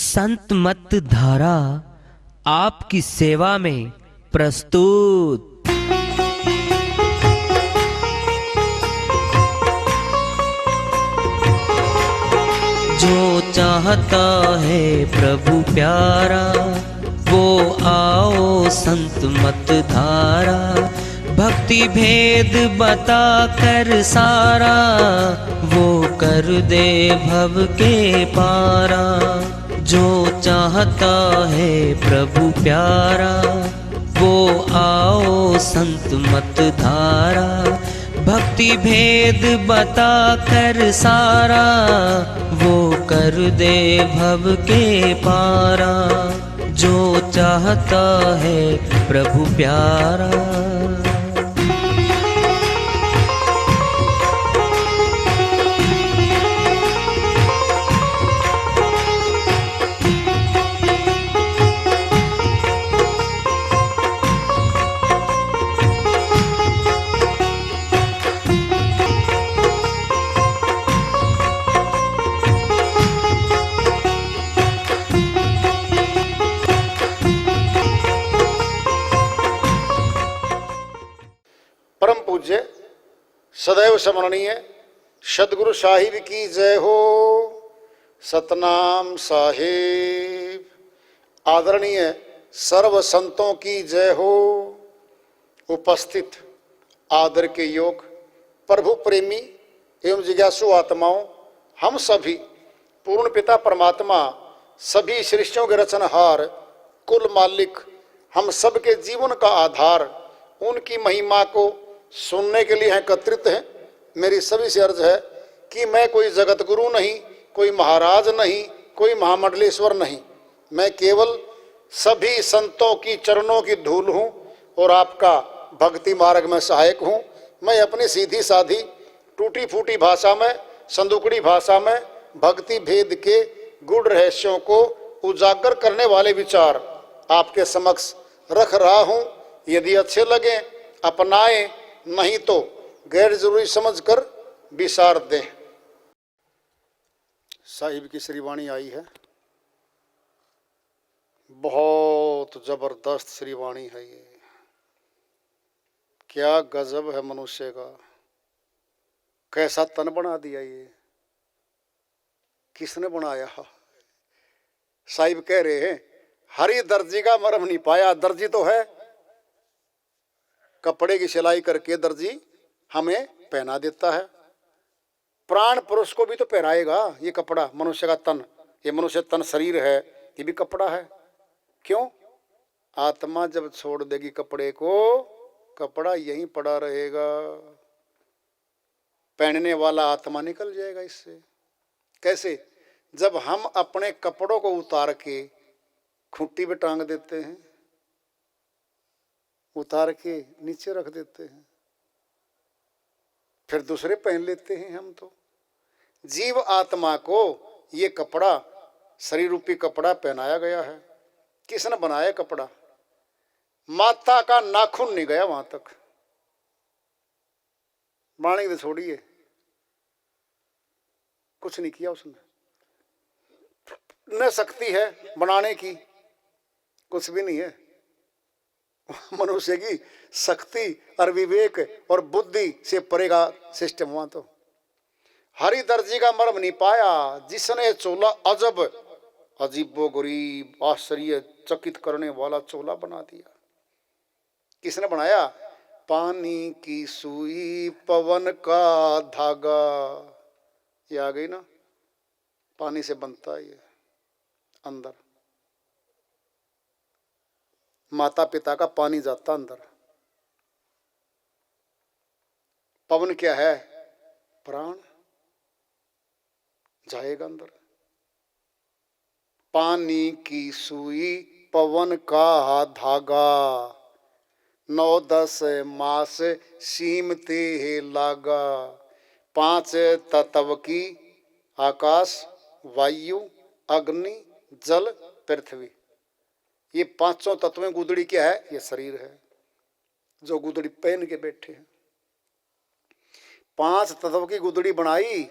संत मत धारा आपकी सेवा में प्रस्तुत। जो चाहता है प्रभु प्यारा वो आओ संत मत धारा। भक्ति भेद बता कर सारा वो कर दे भव के पारा। जो चाहता है प्रभु प्यारा वो आओ संत मत धारा। भक्ति भेद बता कर सारा वो कर दे भव के पारा। जो चाहता है प्रभु प्यारा। परम पूज्य सदैव स्मरणीय सदगुरु साहिब की जय हो। सतनाम साहिब। आदरणीय सर्व संतों की जय हो। उपस्थित आदर के योग प्रभु प्रेमी एवं जिज्ञासु आत्माओं, हम सभी पूर्ण पिता परमात्मा सभी सृष्टियों के रचनहार कुल मालिक हम सबके जीवन का आधार उनकी महिमा को सुनने के लिए एकत्रित हैं। मेरी सभी से अर्ज है कि मैं कोई जगत गुरु नहीं, कोई महाराज नहीं, कोई महामंडलेश्वर नहीं। मैं केवल सभी संतों की चरणों की धूल हूँ और आपका भक्ति मार्ग में सहायक हूँ। मैं अपनी सीधी साधी टूटी फूटी भाषा में, संदुकड़ी भाषा में भक्ति भेद के गूढ़ रहस्यों को उजागर करने वाले विचार आपके समक्ष रख रहा हूँ। यदि अच्छे लगे अपनाएं, नहीं तो गैर जरूरी समझकर विसार दें। साहिब की श्रीवाणी आई है, बहुत जबरदस्त श्रीवाणी है ये। क्या गजब है मनुष्य का, कैसा तन बना दिया ये, किसने बनाया। साहिब कह रहे हैं हरी दर्जी का मरम नहीं पाया। दर्जी तो है, कपड़े की सिलाई करके दर्जी हमें पहना देता है। प्राण पुरुष को भी तो पहनाएगा ये कपड़ा। मनुष्य का तन, ये मनुष्य तन शरीर है, ये भी कपड़ा है। क्यों? आत्मा जब छोड़ देगी कपड़े को, कपड़ा यहीं पड़ा रहेगा। पहनने वाला आत्मा निकल जाएगा इससे। कैसे? जब हम अपने कपड़ों को उतार के खूंटी पे टांग देते हैं, उतार के नीचे रख देते हैं, फिर दूसरे पहन लेते हैं हम। तो जीव आत्मा को ये कपड़ा, शरीर रूपी कपड़ा पहनाया गया है। किसने बनाया कपड़ा? माता का नाखून नहीं गया वहां तक। बनाने की तो छोड़िए, कुछ नहीं किया उसने। न शक्ति है बनाने की, कुछ भी नहीं है। मनुष्य की शक्ति और विवेक और बुद्धि से परे का सिस्टम हुआ। तो हरी दर्जी का मर्म नहीं पाया जिसने चोला अजब अजीबो गरीब आश्चर्य चकित करने वाला चोला बना दिया। किसने बनाया? पानी की सुई पवन का धागा। ये आ गई ना, पानी से बनता है ये। अंदर माता पिता का पानी जाता अंदर। पवन क्या है? प्राण जाएगा अंदर। पानी की सुई पवन का धागा, 9-10 मास सीमते लागा। 5 तत्व की आकाश वायु अग्नि जल पृथ्वी। ये 5 तत्वें गुदड़ी क्या है? ये शरीर है जो गुदड़ी पहन के बैठे हैं। 5 तत्व की गुदड़ी बनाई,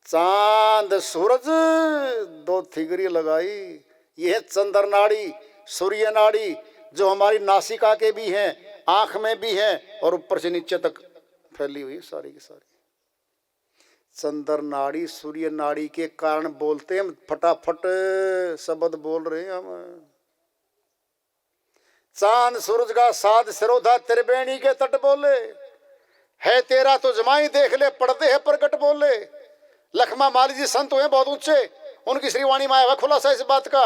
चांद सूरज 2 थिगरी लगाई, यह चंद्र नाड़ी, सूर्य नाड़ी, जो हमारी नासिका के भी हैं, आंख में भी हैं और ऊपर से नीचे तक फैली हुई सारी की सारी। चंद्र नाड़ी, सूर्य नाड़ी के कारण बोलते हैं, फटाफट शब्द बोल रहे हैं हम। चांद सूरज का साध सिरोधा त्रिवेणी के तट बोले, है तेरा तो जमाई देख ले, पढ़ते हैं प्रकट बोले। लखमा माली जी संत हुए बहुत ऊंचे, उनकी श्रीवाणी में आया खुलासा इस बात का,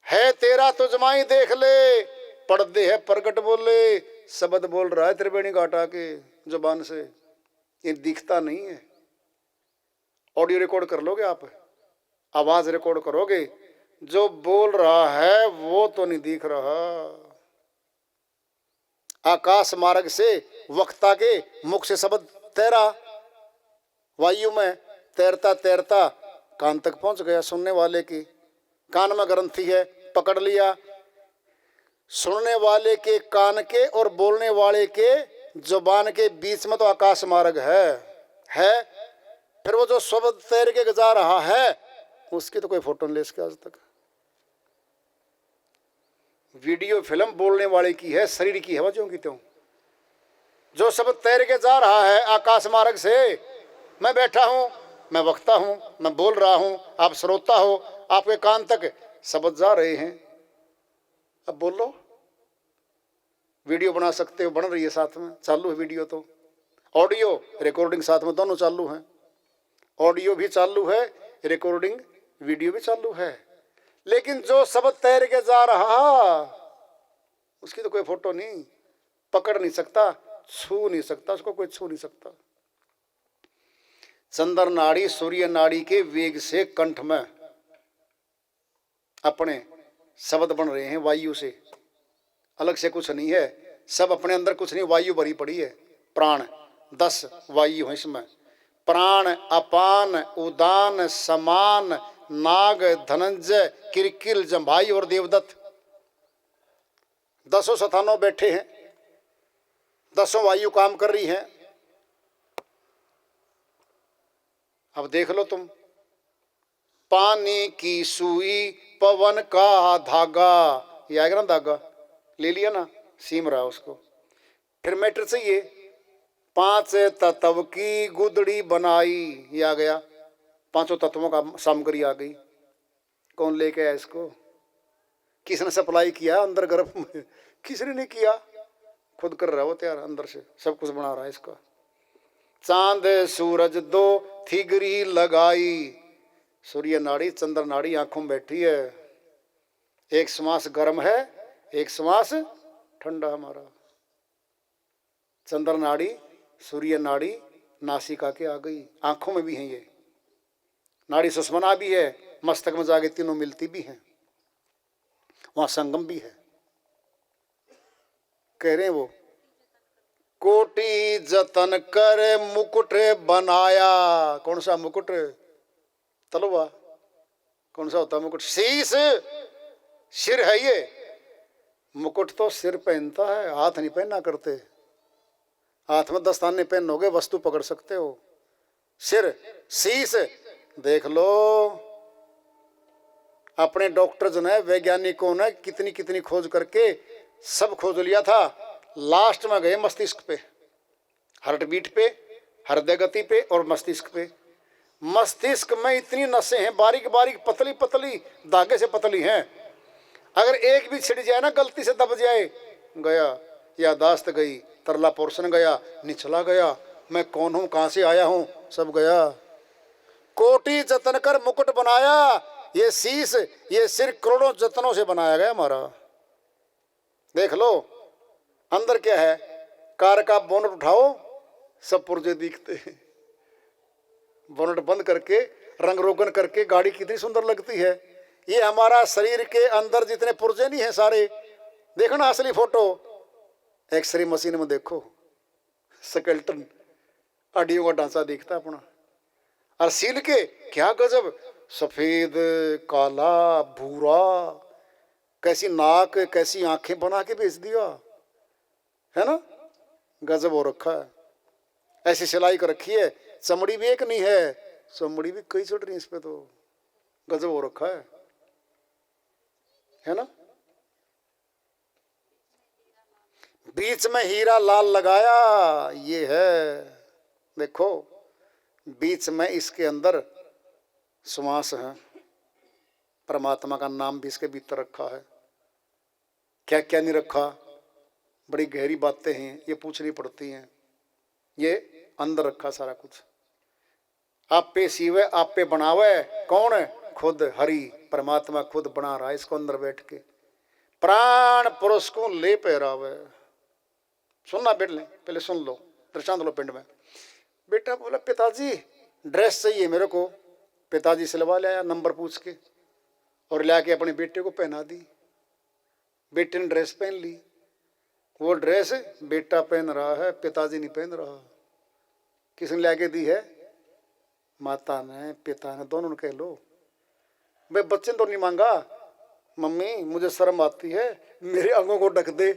है तेरा तो जमाई देख ले, पढ़ते हैं प्रकट बोले। शब्द बोल रहा है त्रिवेणी घाटा के जुबान से, ये दिखता नहीं है। ऑडियो रिकॉर्ड कर लोगे आप, आवाज रिकॉर्ड करोगे, जो बोल रहा है वो तो नहीं दिख रहा। आकाश मार्ग से वक्ता के मुख से शब्द तैरा, वायु में तैरता तैरता कान तक पहुंच गया। सुनने वाले की कान में ग्रंथि है, पकड़ लिया। सुनने वाले के कान के और बोलने वाले के जुबान के बीच में तो आकाश मार्ग है। फिर वो जो शब्द तैर के जा रहा है उसकी तो कोई फोटो नहीं ले सके आज तक। वीडियो फिल्म बोलने वाले की है, शरीर की है वजहों की। त्यों जो शब्द तैर के जा रहा है आकाश मार्ग से, मैं बैठा हूं, मैं वक्ता हूं, मैं बोल रहा हूं, आप श्रोता हो, आपके कान तक शब्द जा रहे हैं। अब बोल लो, वीडियो बना सकते हो, बन रही है साथ में, चालू है वीडियो, तो ऑडियो रिकॉर्डिंग साथ में दोनों चालू हैं। ऑडियो भी चालू है, रिकॉर्डिंग वीडियो भी चालू है। लेकिन जो शब्द तैर के जा रहा उसकी तो कोई फोटो नहीं, पकड़ नहीं सकता, छू नहीं सकता, उसको कोई छू नहीं सकता। चंद्र नाड़ी सूर्य नाड़ी के वेग से कंठ में अपने शब्द बन रहे हैं, वायु से, अलग से कुछ नहीं है। सब अपने अंदर कुछ नहीं, वायु भरी पड़ी है। प्राण 10 वायु है इसमें, प्राण, अपान, उदान, समान, नाग, धनंजय, किरकिल, जम्भाई और देवदत्त 10 स्थानों बैठे हैं। 10 वायु काम कर रही हैं। अब देख लो तुम, पानी की सुई, पवन का धागा, ये आएगा ना, धागा ले लिया ना, सीम रहा उसको। फिर मैटर चाहिए, 5 तत्व की गुदड़ी बनाई, ये आ गया, 5 तत्वों का सामग्री आ गई। कौन लेके आया इसको? किसने सप्लाई किया अंदर गर्भ में? किसने नहीं किया, खुद कर रहा है वो तैयार, अंदर से सब कुछ बना रहा है इसका। चांद सूरज 2 थिगरी लगाई, सूर्य नाड़ी चंद्र नाड़ी आंखों में बैठी है। एक श्वास गर्म है, एक श्वास ठंडा हमारा। चंद्र नाड़ी सूर्य नाड़ी नासिका के आ गई, आंखों में भी है ये नाड़ी, सुषमना भी है, मस्तक में जाके तीनों मिलती भी हैं, वहां संगम भी है। कह रहे हैं वो, कोटि जतन कर मुकुट बनाया। कौन सा मुकुट? तलवा। कौन सा होता मुकुट? शीश, सिर है ये। मुकुट तो सिर पहनता है, हाथ नहीं पहनना करते। हाथ में दस्ताने पहनोगे वस्तु पकड़ सकते हो। सिर, शीश, देख लो अपने डॉक्टर जो है, वैज्ञानिकों ने कितनी कितनी खोज करके सब खोज लिया था। लास्ट में गए मस्तिष्क पे, हार्ट बीट पे, हृदय गति पे और मस्तिष्क पे। मस्तिष्क में इतनी नसें हैं, बारीक बारीक पतली पतली, धागे से पतली हैं। अगर एक भी छिड़ जाए ना, गलती से दब जाए, गया, यादाश्त गई, तरला पोर्शन गया, निचला गया, मैं कौन हूं, कहां से आया हूं, सब गया। कोटि जतन कर मुकुट बनाया, ये शीश, ये सिर करोड़ों जतनों से बनाया गया हमारा। देख लो अंदर क्या है। कार का बोनट उठाओ, सब पुर्जे दिखते हैं। बोनट बंद करके, रंग रोगन करके गाड़ी कितनी सुंदर लगती है। ये हमारा शरीर के अंदर जितने पुर्जे नहीं है सारे, देखो ना असली फोटो, एक्सरे मशीन में देखो, स्केलेटन, हड्डियों का ढांचा दिखता अपना। और सील के क्या गजब, सफेद, काला, भूरा, कैसी नाक, कैसी आंखें बना के भेज दिया है ना, गजब हो रखा है। ऐसी सिलाई कर रखी है, चमड़ी भी एक नहीं है, चमड़ी भी कई चढ़ रही है इस पे, तो गजब हो रखा है। है ना। बीच में हीरा लाल लगाया, ये है, देखो बीच में इसके अंदर श्वास है, परमात्मा का नाम भी इसके भीतर रखा है। क्या क्या नहीं रखा, बड़ी गहरी बातें हैं, ये पूछनी पड़ती हैं। ये अंदर रखा सारा कुछ। आप पे सीवे आप पे बनावे, कौन है? खुद हरि परमात्मा खुद बना रहा है इसको अंदर बैठ के। प्राण पुरुष को ले पहरावे। सुनना बैठ ले, पहले सुन लो, दृष्टांत लो पिंड में। बेटा बोला पिताजी ड्रेस चाहिए मेरे को। पिताजी सिलवा ले आया नंबर पूछ के, और ला के अपने बेटे को पहना दी। बेटे ने ड्रेस पहन ली। वो ड्रेस बेटा पहन रहा है, पिताजी नहीं पहन रहा। किसने ला के दी है? माता ने, पिता ने, दोनों ने कह लो। भाई बच्चे ने तो नहीं मांगा, मम्मी मुझे शर्म आती है, मेरे अंगों को ढक दे।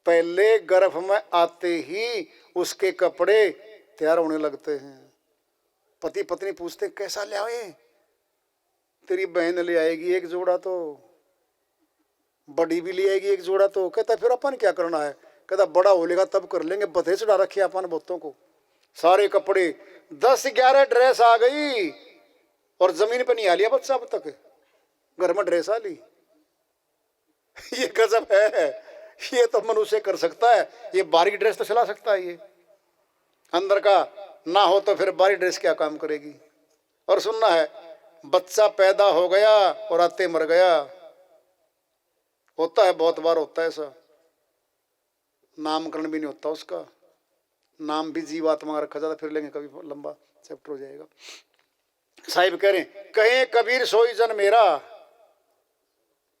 पहले गर्भ में आते ही उसके कपड़े तैयार होने लगते हैं। पति पत्नी पूछते कैसा ले आए? तेरी बहन ले आएगी एक जोड़ा, तो बड़ी भी ले आएगी एक जोड़ा। तो कहता फिर अपन क्या करना है? कहता बड़ा हो लेगा तब कर लेंगे, बधे चढ़ा रखे अपन बच्चों को। सारे कपड़े 10-11 ड्रेस आ गई, और जमीन पे नहीं आ लिया बच्चा अब तक, घर में ड्रेस आ ली। ये गजब है। ये तो मनुष्य कर सकता है, ये बारीक ड्रेस तो सिला सकता है। ये अंदर का ना हो तो फिर बारीक ड्रेस क्या काम करेगी। और सुनना है, बच्चा पैदा हो गया और आते मर गया। होता है, बहुत बार होता है ऐसा। नामकरण भी नहीं होता उसका, नाम भी जीवात्मा का रखा जाता। फिर लेंगे कभी, लंबा चैप्टर हो जाएगा। साहिब कह रहे कहे कबीर सोई जन मेरा।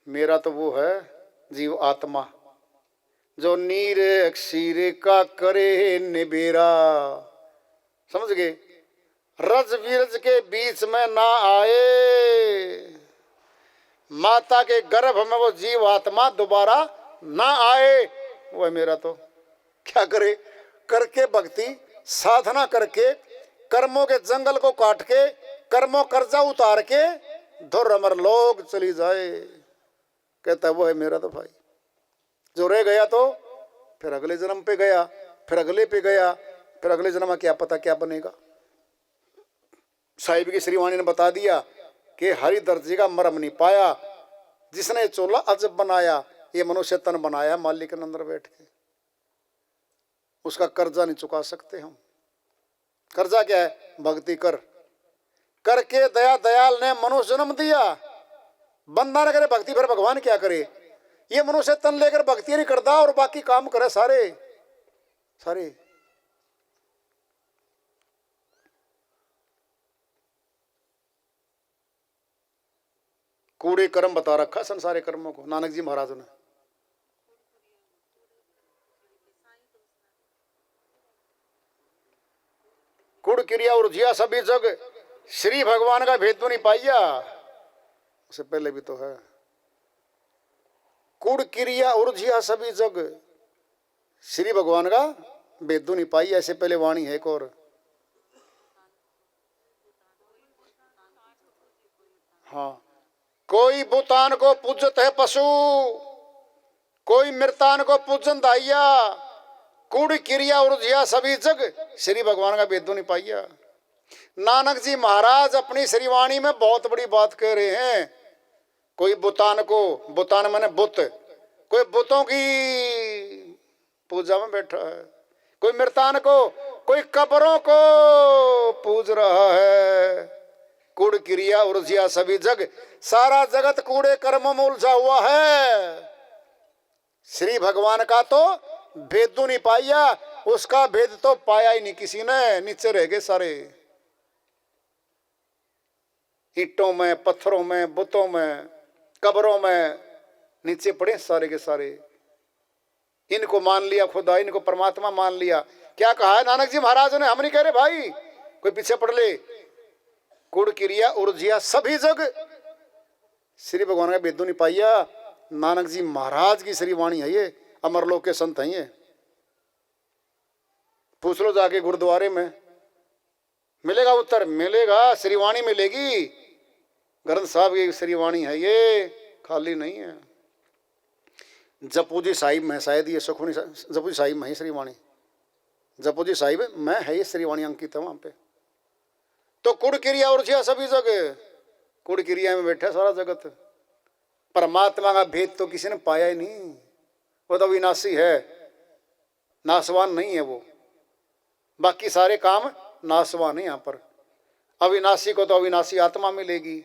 मेरा तो वो है जीव आत्मा, जो नीर अक्षीर का करे निबेरा। समझ गए? रज विरज के बीच में ना आए, माता के गर्भ में वो जीव आत्मा दोबारा ना आए। वो है मेरा। तो क्या करे? करके भक्ति साधना करके, कर्मों के जंगल को काट के, कर्मों कर्जा उतार के धुर अमर लोग चली जाए। कहता वो है मेरा। तो भाई जो रह गया तो फिर अगले जन्म पे गया, फिर अगले पे गया, फिर अगले जन्म में क्या पता क्या बनेगा। साहिब की श्रीवाणी ने बता दिया कि हरि दर्जे का मरम नहीं पाया, जिसने चोला अजब बनाया। ये मनुष्य तन बनाया मालिक के अंदर बैठ के, उसका कर्जा नहीं चुका सकते हम। कर्जा क्या है? भक्ति कर करके दया दयाल ने मनुष्य जन्म दिया। बंदा न करे भक्ति, फिर भगवान क्या करे? ये मनुष्य तन लेकर भक्ति नहीं करता और बाकी काम करे सारे सारे। कूड़े कर्म बता रखा संसारे कर्मों को नानक जी महाराज ने। कुड़ क्रिया उर्जिया सभी जग, श्री भगवान का भेद तो नहीं पाइया। उससे पहले भी तो है। कुड़ क्रिया उर्जिया सभी जग, श्री भगवान का भेद तो नहीं पाइया। ऐसे पहले वाणी है एक और। हाँ, कोई भूतान को पूजत है पशु, कोई मृतान को पूजन दाइया। कुड़ क्रिया उर्जिया सभी जग, श्री भगवान का भेद नहीं पाइया। नानक जी महाराज अपनी श्रीवाणी में बहुत बड़ी बात कह रहे हैं। कोई भूतान को, भूतान माने बुत, कोई बुतों की पूजा में बैठा है। कोई मृतान को, कोई कब्रों को पूज रहा है। कूड़ क्रिया उर्जिया सभी जग, सारा जगत कूड़े कर्मों में उलझा हुआ है। श्री भगवान का तो भेद नहीं पाया, उसका भेद तो पाया ही नहीं किसी ने। नीचे रह गए सारे, ईंटों में, पत्थरों में, बुतों में, कब्रों में नीचे पड़े सारे के सारे। इनको मान लिया खुदा, इनको परमात्मा मान लिया। क्या कहा है नानक जी महाराज ने? हम नहीं कह रहे भाई, कोई पीछे पढ़ ले। कुड़ क्रिया उर्जिया सभी जग, श्री भगवान का भेद नहीं पाइया। नानक जी महाराज की श्रीवाणी है ये, अमरलोक के संत हैं ये। पूछ लो जाके गुरुद्वारे में, मिलेगा उत्तर, मिलेगा। श्रीवाणी मिलेगी, ग्रंथ साहब की श्रीवाणी है ये, खाली नहीं है। जपूजी साहिब में शायद ये सुखमनी जपूजी साहिब में ही श्रीवाणी, जपूजी साहिब में है ये श्रीवाणी अंकित है वहां पे। तो कुड़ क्रिया और छिया सभी जगह, कुड़ क्रिया में बैठा सारा जगत। परमात्मा का भेद तो किसी ने पाया ही नहीं। वो तो विनाशी है, नाशवान नहीं है वो। बाकी सारे काम नाशवान है। यहाँ पर अविनाशी को तो अविनाशी आत्मा मिलेगी,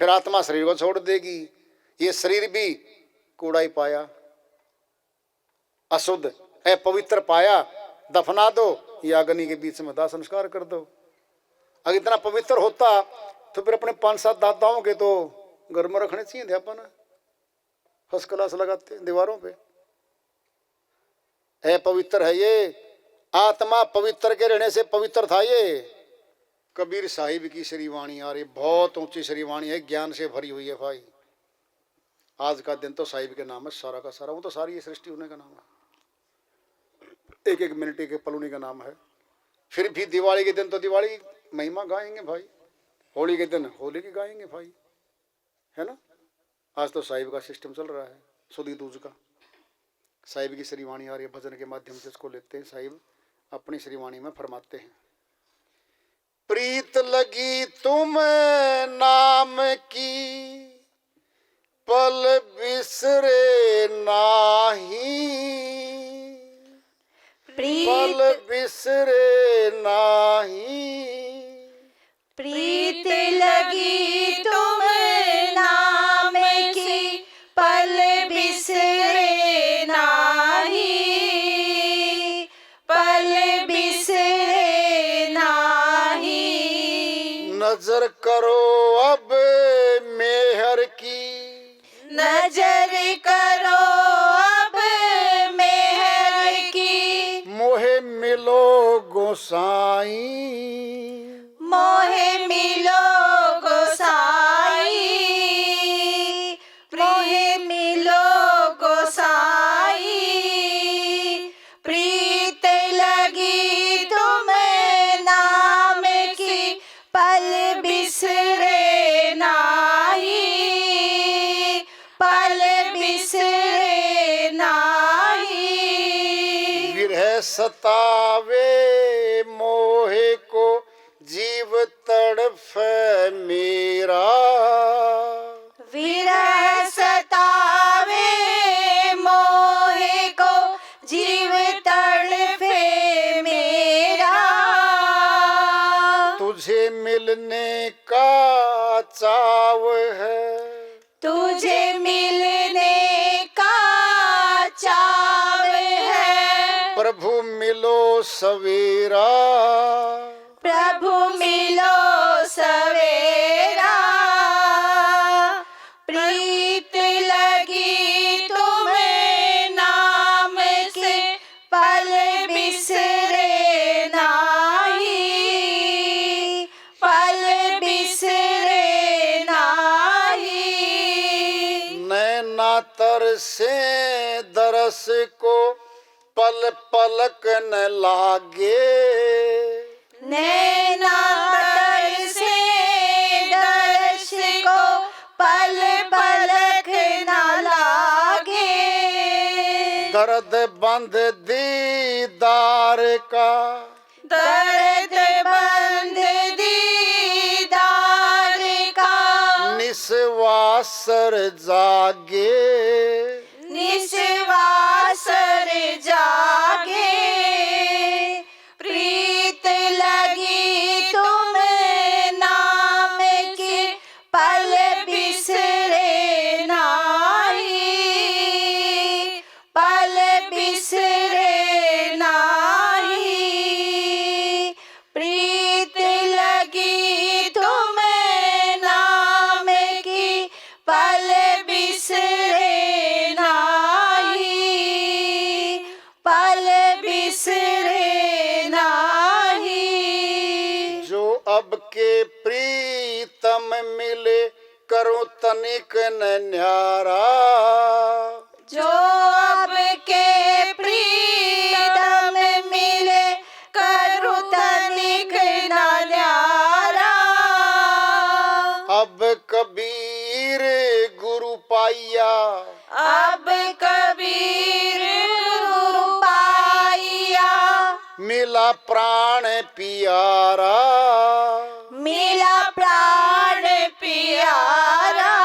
फिर आत्मा शरीर को छोड़ देगी। ये शरीर भी कूड़ा ही पाया, अशुद्ध है, पवित्र पाया, दफना दो या अग्नि के बीच में दाह संस्कार कर दो। अगर इतना पवित्र होता तो फिर अपने 5-7 दाताओं के तो घर में रखने चाहिए थे अपन, फर्स्ट क्लास लगाते दीवारों पे। है पवित्र है ये, आत्मा पवित्र के रहने से पवित्र था ये। कबीर साहिब की श्रीवाणी आ रही, बहुत ऊंची श्रीवाणी है, ज्ञान से भरी हुई है भाई। आज का दिन तो साहिब के नाम है सारा का सारा, वो तो सारी ये सृष्टि उन्हीं का नाम है। एक एक मिनट एक एक पल उन्हीं का नाम है। फिर भी दिवाली के दिन तो दिवाली महिमा गाएंगे भाई, होली के दिन होली की गाएंगे भाई, है ना। आज तो साहिब का सिस्टम चल रहा है, सुधी दूज का। साहिब की श्रीवाणी आ रही है, भजन के माध्यम से इसको लेते हैं। साहिब अपनी श्रीवाणी में फरमाते हैं, प्रीत लगी तुम नाम की पल बिसरे नाही, पल बिसरे नाही। प्रीत लगी तुम नाम की पल बिसरे नाही, पल बिसरे नाही। नजर करो अब मेहर की, नजर करो अब मेहर की। मोहे मिलो गोसाई, मोहे मिलो गोसाई, मोहे मिलो गोसाई। प्रीत लगी तुम नाम की पल बिसरे नाही, पल बिसरे नाही। विरह सतावे मोहे को जीव तड़फ मेरा, विरह सतावे मोहे को जीव तड़फे मेरा। तुझे मिलने का चाव है, तुझे मिलने का चाव है। प्रभु मिलो सवेरा, प्रभु मिलो सवेरा। प्रीत लगी तुम नाम से पल बिसरे नाही, पल बिसरे नाही। नैना तरसे दरस को पल पलक न लागे, नैना तरसे दर्श को पल पलक न लागे। दर्द बंद दीदार का, दर्द बंद दीदार का। निस्वासर जागे, निस्वासर जागे। प्रीत लगी तुम नाम की पल बिसरे नाही, पल बिसरे नाही। प्रीत लगी तुम नाम की पल बिसरे नाही, पल बिसरे नाही। जो अब के प्रीतम मिले करो तनिक न न्यारा, जो अब के प्रीतम मिले करूँ तनिक न न्यारा। अब कबीर गुरु पाई पाइया, अब कबीर गुरु पाइया, मिला प्राण पियारा, मिला प्राण प्यारा,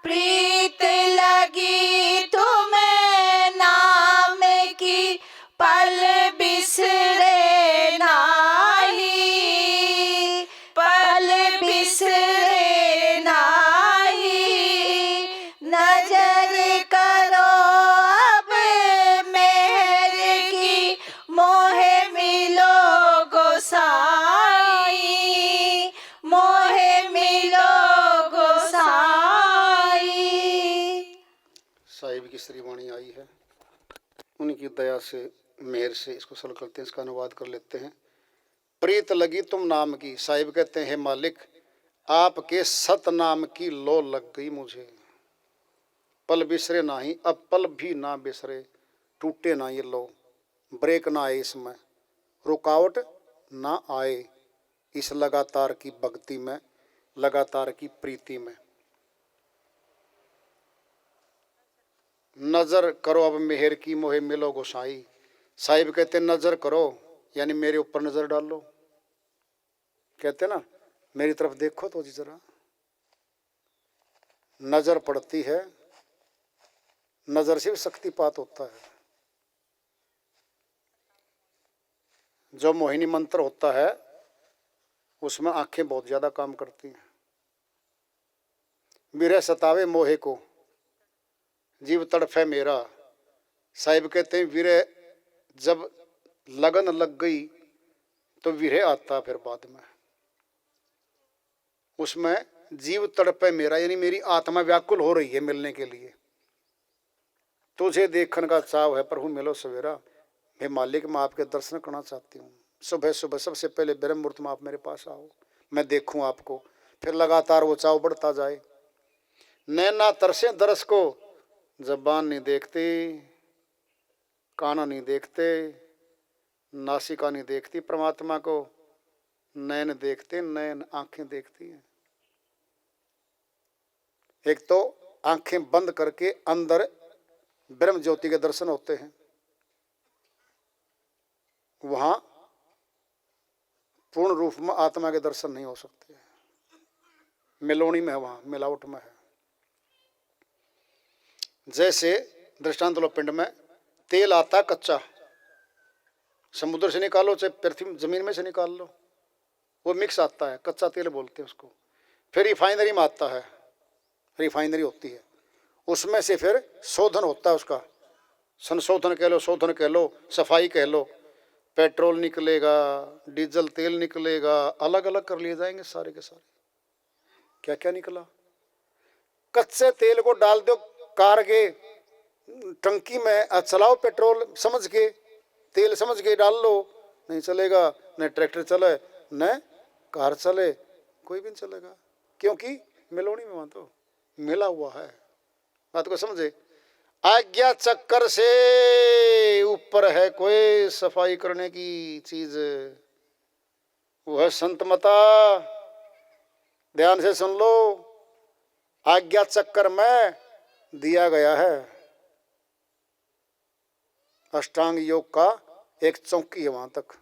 प्रीत लगी तुम्हें नाम की, पल बिसरे नाही, पल बिसरे नाही, नजर करो अब मेहर की, मोहे मिलो गोसाई, मोहे मिलो गोसाई। साहिब की श्रीवाणी आई है, उनकी दया से मेहर से इसको सरल करते हैं, इसका अनुवाद कर लेते हैं। प्रीत लगी तुम नाम की, साहिब कहते हैं मालिक आपके सत नाम की लो लग गई मुझे, पल बिसरे नाही, अब पल भी ना बिसरे, टूटे ना ये लो, ब्रेक ना आए इसमें, रुकावट ना आए इस लगातार की भक्ति में, लगातार की प्रीति में। नजर करो अब मेहर की, मोहे मिलो गोसाई। साहिब कहते नजर करो, यानी मेरे ऊपर नजर डालो, कहते ना मेरी तरफ देखो तो जी जरा। नजर पड़ती है, नजर से भी शक्तिपात होता है। जो मोहिनी मंत्र होता है उसमें आंखें बहुत ज्यादा काम करती हैं। विरह सतावे मोहे को, जीव तड़फे मेरा। साहिब कहते हैं विरह जब लगन लग गई तो विरह आता फिर बाद में, उसमें जीव तड़पे मेरा, यानी मेरी आत्मा व्याकुल हो रही है मिलने के लिए। तुझे देखने का चाव है प्रभु मिलो सवेरा, हे मालिक मैं आपके दर्शन करना चाहती हूँ। सुबह सुबह सबसे पहले ब्रह्म मुहूर्त में आप मेरे पास आओ, मैं देखूं आपको, फिर लगातार वो चाव बढ़ता जाए। नैना तरसे दरस को, जबान नहीं देखती, काना नहीं देखते, नासिका नहीं देखती परमात्मा को, नैन देखते, नैन आंखें देखती हैं। एक तो आंखें बंद करके अंदर ब्रह्म ज्योति के दर्शन होते हैं, वहां पूर्ण रूप में आत्मा के दर्शन नहीं हो सकते, मिलोनी में है, वहां मिलावट में है। जैसे दृष्टांत लो, पिंड में तेल आता कच्चा, समुद्र से निकालो चाहे पृथ्वी जमीन में से निकाल लो, वो मिक्स आता है, कच्चा तेल बोलते हैं उसको। फिर रिफाइनरी में आता है, रिफाइनरी होती है, उसमें से फिर शोधन होता है, उसका संशोधन कह लो, शोधन कह लो, सफाई कह लो, पेट्रोल निकलेगा, डीजल तेल निकलेगा, अलग अलग कर लिए जाएंगे सारे के सारे। क्या क्या निकला? कच्चे तेल को डाल दो कार के टंकी में, चलाओ पेट्रोल समझ के, तेल समझ के डाल लो, नहीं चलेगा, न ट्रैक्टर चले न कार चले, कोई भी नहीं चलेगा, क्योंकि मिलोनी में वहां तो मिला हुआ है। बात को समझे? आज्ञा चक्कर से ऊपर है कोई सफाई करने की चीज, वो है संतमता। ध्यान से सुन लो, आज्ञा चक्कर में दिया गया है अष्टांग योग का एक चौकी है, वहां तक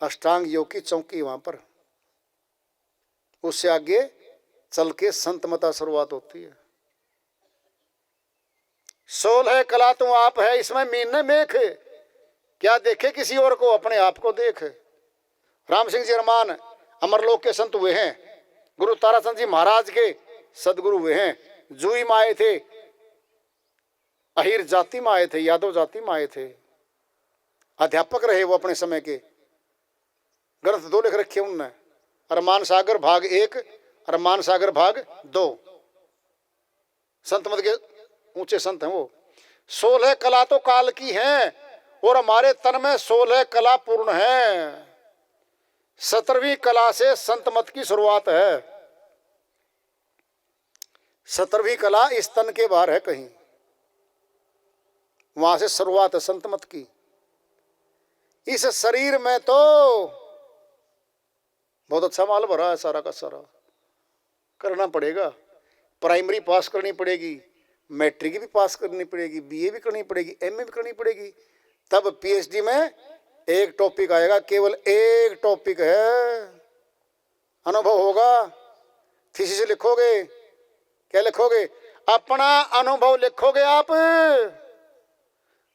अष्टांग योग की चौकी वहां पर, उससे आगे चल के संतमता शुरुआत होती है। 16 कला तुम आप है, इसमें मीन न मेख, क्या देखे किसी और को, अपने आप को देख। राम सिंह जी अरमान अमरलोक के संत हुए हैं, गुरु ताराचंद जी महाराज के सदगुरु हुए हैं, जूही में आए थे, अहिर जाति में आए थे, यादव जाति में आए थे, अध्यापक रहे वो अपने समय के। ग्रंथ 2 लिख रखे उनने, अरमान सागर भाग 1, अरमान सागर भाग 2। संत मत के ऊंचे संत हैं वो। 16 कला तो काल की हैं और हमारे तन में 16 कला पूर्ण है। 17वीं कला से संत मत की शुरुआत है। 17वीं कला इस तन के बाहर है कहीं, वहां से शुरुआत है संत मत की। इस शरीर में तो बहुत अच्छा माल भरा है सारा का सारा, करना पड़ेगा। प्राइमरी पास करनी पड़ेगी, मैट्रिक भी पास करनी पड़ेगी, बीए भी करनी पड़ेगी, एमए भी करनी पड़ेगी, तब पीएचडी में एक टॉपिक आएगा, केवल एक टॉपिक है। अनुभव होगा, थीसिस लिखोगे, क्या लिखोगे? अपना अनुभव लिखोगे आप।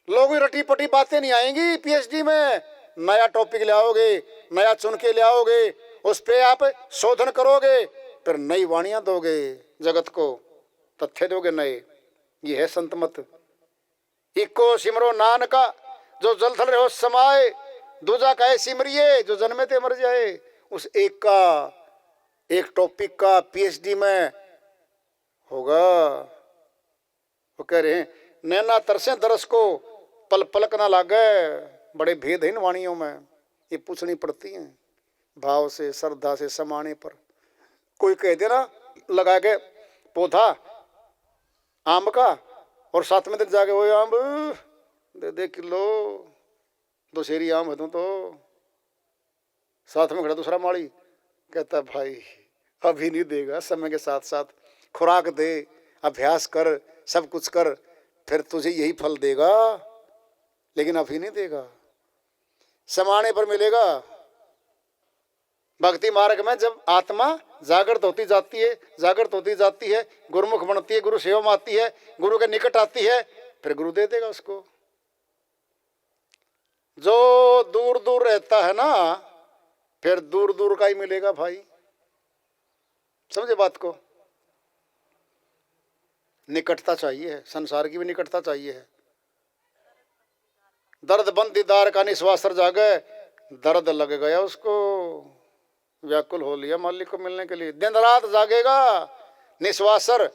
लोगों की रटी पटी बातें नहीं आएंगी पीएचडी में। नया टॉपिक ले आओगे, नया चुन के ले आओगे, उस पे आप शोधन करोगे, फिर नई वाणियां दोगे जगत को, तथ्य दोगे नए। ये है संत मत। इको सिमरो नानका जो जल थल रहो समाए, दूजा कहे सिमरिए जो जन्मे ते मर जाए। उस एक का, एक टॉपिक का पीएचडी में होगा। वो कह रहे हैं नैना तरसे दरस को पल पलक ना लागे। बड़े भेद है इन वाणियों में, ये पूछनी पड़ती हैं भाव से, श्रद्धा से, समाने पर। कोई कह देना लगा के पौधा आम का, और 7वें दिन जाके वो आम दे किलो, दशहरी आम है तो साथ में खड़ा दूसरा माली कहता भाई अभी नहीं देगा, समय के साथ साथ खुराक दे, अभ्यास कर, सब कुछ कर, फिर तुझे यही फल देगा, लेकिन अभी नहीं देगा, समाने पर मिलेगा। भक्ति मार्ग में जब आत्मा जागृत होती जाती है, जागृत होती जाती है, गुरुमुख बनती है, गुरु सेवा में आती है, गुरु के निकट आती है, फिर गुरु दे देगा उसको। जो दूर दूर रहता है ना, फिर दूर दूर का ही मिलेगा भाई। समझे बात को? निकटता चाहिए है, संसार की भी निकटता चाहिए है। दर्द बंद दीदार का निस्वासर जागे, दर्द लग गया उसको, व्याकुल हो लिया मालिक को मिलने के लिए, दिन रात जागेगा। निस्वासर,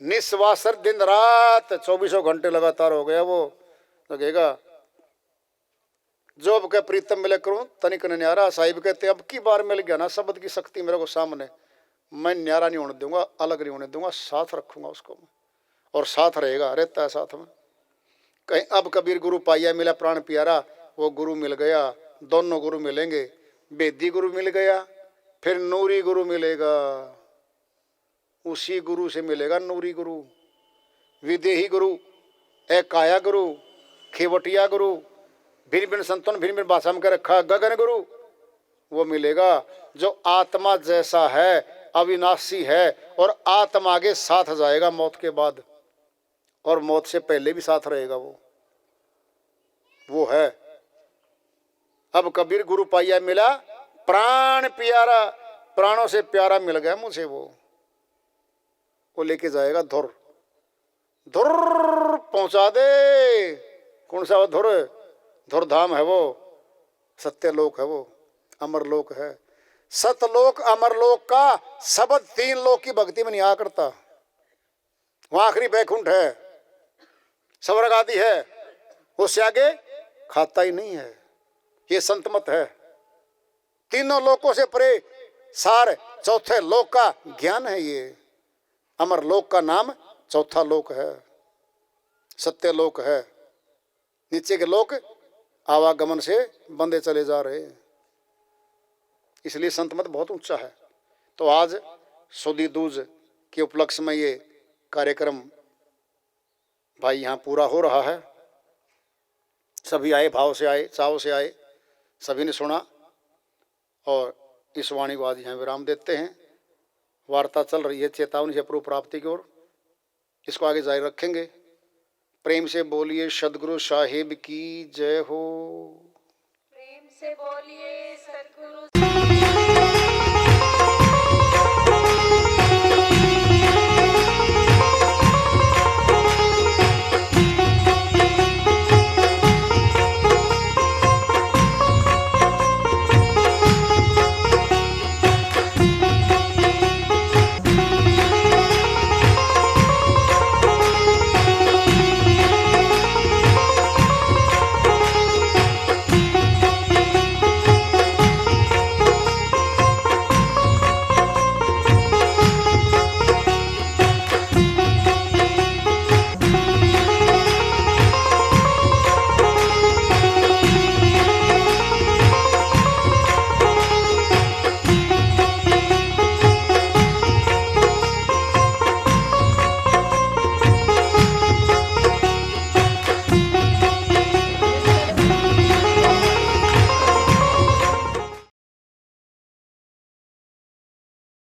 निस्वासर दिन रात 24 घंटे लगातार हो गया वो, लगेगा। जोब के प्रीतम मिले करूं तनिक न्यारा, साहिब कहते अब की बार मिल गया ना शब्द की शक्ति मेरे को सामने, मैं न्यारा नहीं होने दूंगा, अलग नहीं होने दूंगा, साथ रखूंगा उसको, और साथ रहेगा, रहता है साथ में। कहीं अब कबीर गुरु पाइया मिला प्राण प्यारा, वो गुरु मिल गया, दोनों गुरु मिलेंगे। वेदी गुरु मिल गया, फिर नूरी गुरु मिलेगा, उसी गुरु से मिलेगा नूरी गुरु, विदेही गुरु, एकाया गुरु, खेवटिया गुरु, भिन्न भिन्न संतों ने भिन्न भिन्न भाषा में कह रखा गगन गुरु, वो मिलेगा जो आत्मा जैसा है, अविनाशी है, और आत्मा आगे साथ जाएगा मौत के बाद, और मौत से पहले भी साथ रहेगा वो है। अब कबीर गुरु पाइया मिला प्राण प्यारा, प्राणों से प्यारा मिल गया मुझे, वो लेके जाएगा धुर, धुर पहुंचा दे। कौन सा वो धुर? धुरधाम है वो, सत्यलोक है वो, अमरलोक है। सतलोक अमरलोक का शब्द 3 लोक की भक्ति में नहीं आ करता, वहां आखिरी बैकुंठ है, स्वर्ग आदि है, उससे आगे खाता ही नहीं है। ये संत मत है। तीनों लोकों से परे सार चौथे लोक का ज्ञान है। ये अमर लोक का नाम चौथा लोक है, सत्य लोक है। नीचे के लोक आवागमन से बंदे चले जा रहे हैं, इसलिए संत मत बहुत ऊंचा है। तो आज सुदी दूज के उपलक्ष्य में ये कार्यक्रम भाई यहाँ पूरा हो रहा है। सभी आए, भाव से आए, चाव से आए, सभी ने सुना, और इस वाणी को आज यहाँ विराम देते हैं। वार्ता चल रही है चेतावनी से पूर्व प्राप्ति की ओर, इसको आगे जारी रखेंगे। प्रेम से बोलिए सदगुरु साहिब की जय हो। प्रेम से बोलिए सद्गुरु